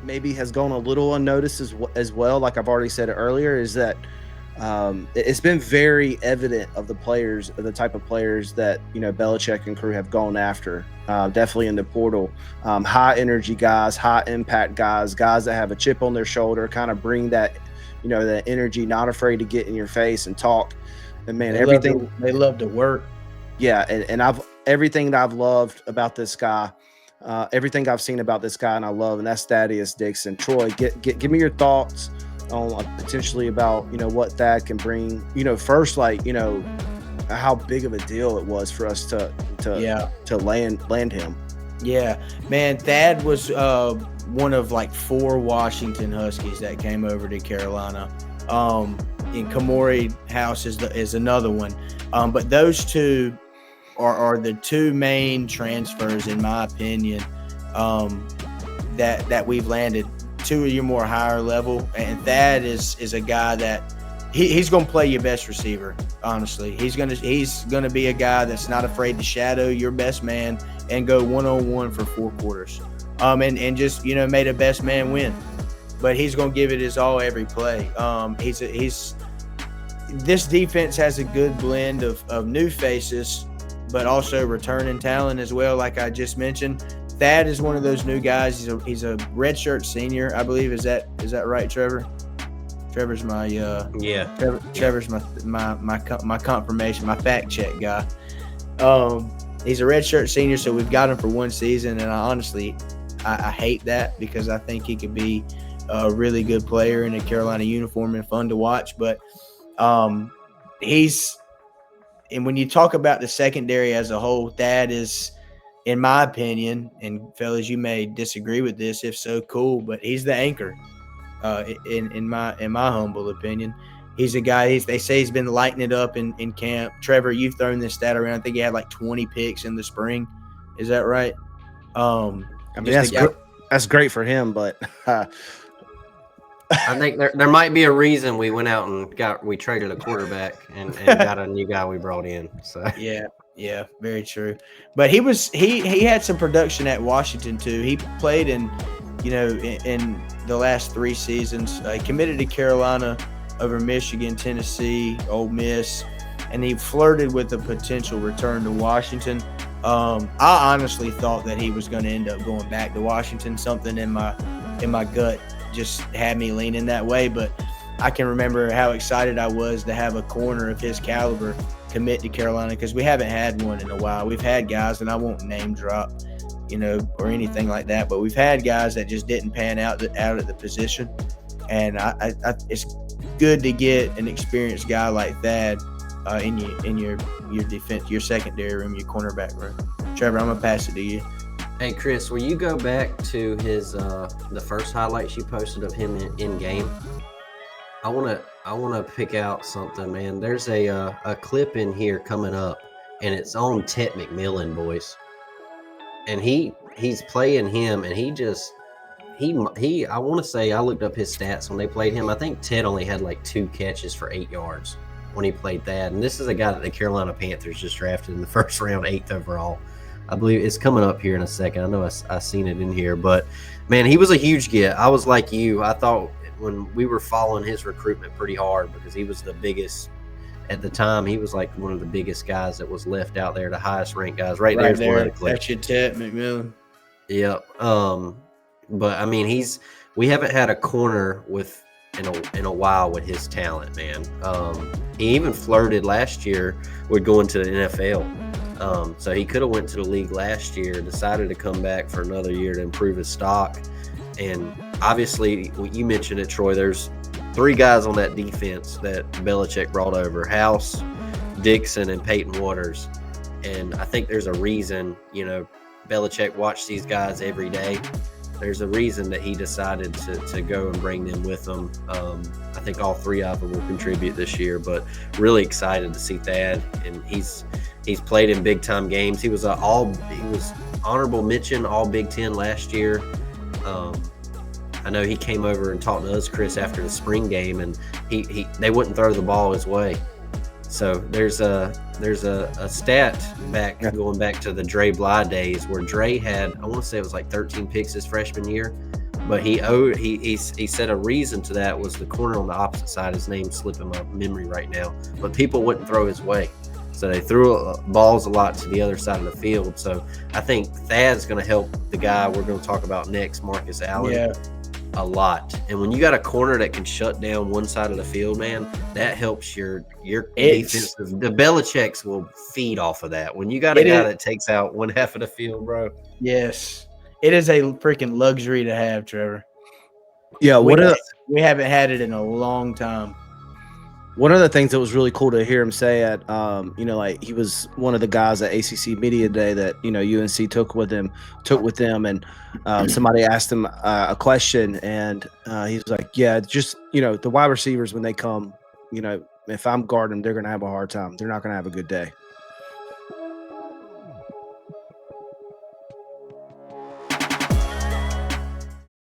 maybe has gone a little unnoticed as well, like I've already said earlier, is that it's been very evident of the type of players that, Belichick and crew have gone after, definitely in the portal. High energy guys, high impact guys that have a chip on their shoulder, kind of bring that, that energy, not afraid to get in your face and talk. And man, they love to work. Yeah, and everything that I've loved about this guy, everything I've seen about this guy, and I love, and that's Thaddeus Dixon. Troy, give me your thoughts on potentially about what Thad can bring. First, how big of a deal it was for us to land him. Yeah, man, Thad was one of 4 Washington Huskies that came over to Carolina. And Kamori House is another one. But those two are the 2 main transfers, in my opinion, that we've landed. 2 of your more higher level, and Thad is a guy that he's going to play your best receiver. Honestly, he's gonna be a guy that's not afraid to shadow your best man and go 1-on-1 for 4 quarters. And just made a best man win. But he's going to give it his all every play. This defense has a good blend of new faces, but also returning talent as well. Like I just mentioned, Thad is one of those new guys. He's a redshirt senior, I believe. Is that right, Trevor? Trevor's my Trevor's my confirmation, my fact check guy. He's a redshirt senior, so we've got him for 1 season, and I hate that because I think he could be a really good player in a Carolina uniform and fun to watch. But and when you talk about the secondary as a whole, Thad is, in my opinion, and fellas, you may disagree with this, if so, cool, but he's the anchor. In my humble opinion, he's a guy. They say he's been lighting it up in camp. Trevor, you've thrown this stat around. I think he had 20 picks in the spring. Is that right? That's great for him, but I think there might be a reason we went out and we traded a quarterback and got a new guy we brought in. So yeah, very true. But he had some production at Washington too. He played in the last 3 seasons. He committed to Carolina over Michigan, Tennessee, Ole Miss, and he flirted with a potential return to Washington. I honestly thought that he was going to end up going back to Washington. Something in my gut just had me leaning that way, but I can remember how excited I was to have a corner of his caliber commit to Carolina, because we haven't had one in a while. We've had guys, and I won't name drop, or anything like that, but we've had guys that just didn't pan out at the position, and it's good to get an experienced guy like that in your defense, your secondary room, your cornerback room. Trevor, I'm gonna pass it to you. Hey Chris, will you go back to his the first highlights you posted of him in game? I wanna pick out something, man. There's a clip in here coming up, and it's on Tet McMillan, boys. And he's playing him, and he I want to say, I looked up his stats when they played him. I think Ted only had 2 catches for 8 yards when he played that. And this is a guy that the Carolina Panthers just drafted in the first round, 8th overall. I believe it's coming up here in a second. I know I seen it in here, but man, he was a huge get. I was like you. I thought when we were following his recruitment pretty hard, because he was the biggest at the time. He was one of the biggest guys that was left out there, the highest ranked guys. Right there. That's your Tet McMillan. Yep. But I mean, we haven't had a corner in a while with his talent, man. He even flirted last year with going to the NFL. So he could have went to the league last year, decided to come back for another year to improve his stock. And obviously, you mentioned it, Troy, there's 3 guys on that defense that Belichick brought over: House, Dixon, and Peyton Waters. And I think there's a reason, Belichick watched these guys every day. There's a reason that he decided to go and bring them with him. I think all 3 of them will contribute this year, but really excited to see Thad. And he's played in big time games. He was honorable mention all Big Ten last year. I know he came over and talked to us, Chris, after the spring game, and they wouldn't throw the ball his way. So there's a stat going back to the Dre Bly days, where Dre had, I want to say it was 13 picks his freshman year. But he said a reason to that was the corner on the opposite side. His name's slipping my memory right now, but people wouldn't throw his way, so they threw balls a lot to the other side of the field. So I think Thad's going to help the guy we're going to talk about next, Marcus Allen, a lot. And when you got a corner that can shut down one side of the field, man, that helps your defensive. The Belichick's will feed off of that. When you got a guy that takes out one half of the field, bro. Yes. It is a freaking luxury to have, Trevor. Yeah, we haven't had it in a long time. One of the things that was really cool to hear him say at, like he was one of the guys at ACC Media Day that UNC took with them, and somebody asked him a question, and he was like, "Yeah, just the wide receivers when they come, if I'm guarding them, they're gonna have a hard time. They're not gonna have a good day."